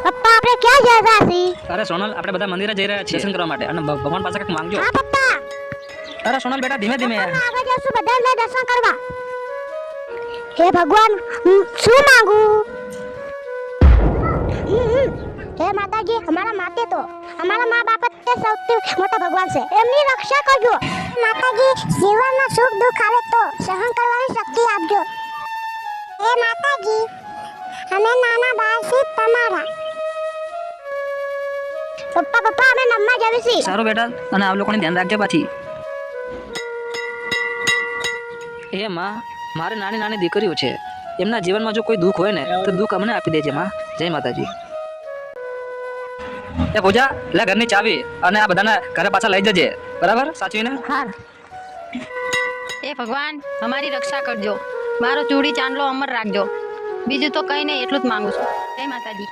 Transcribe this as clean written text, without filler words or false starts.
પપ્પા આપણે ક્યાં જઈ રહ્યા છીએ? અરે સોનલ, આપણે બધા મંદિરે જઈ રહ્યા છીએ દર્શન કરવા માટે અને ભગવાન પાસે કંઈક માંગજો. હા પપ્પા. અરે સોનલ બેટા, ધીમે ધીમે. આગળ જશું બધાને દર્શન કરવા. હે ભગવાન, શું માંગુ? હે માતાજી, અમારા માટે તો અમારા મા બાપ તે સૌથી મોટા ભગવાન છે, એમની રક્ષા કરજો. માતાજી, જીવનમાં સુખ દુઃખ આવે તો સહન કરવાની શક્તિ આપજો. હે માતાજી, અમે નાના બાળ છીએ તમારા. પપ્પા અમે નમવા જાવી છીએ. સારું બેટા, અને આ લોકોને ધ્યાન રાખજે પાછી. એ માં, મારી નાની નાની દીકરીઓ છે, એમના જીવનમાં જો કોઈ દુઃખ હોય ને તો દુઃખ અમને આપી દેજે માં. જય માતાજી. એ પૂજા, લે ઘરની ચાવી અને આ બધાને ઘરે પાછા લઈ જજે, બરાબર? સાચવીને. હા. એ ભગવાન, અમારી રક્ષા કરજો. મારો ચૂડી ચાંદલો અમર રાખજો. બીજું તો કંઈ નહીં, એટલું જ માંગુ છું. જય માતાજી.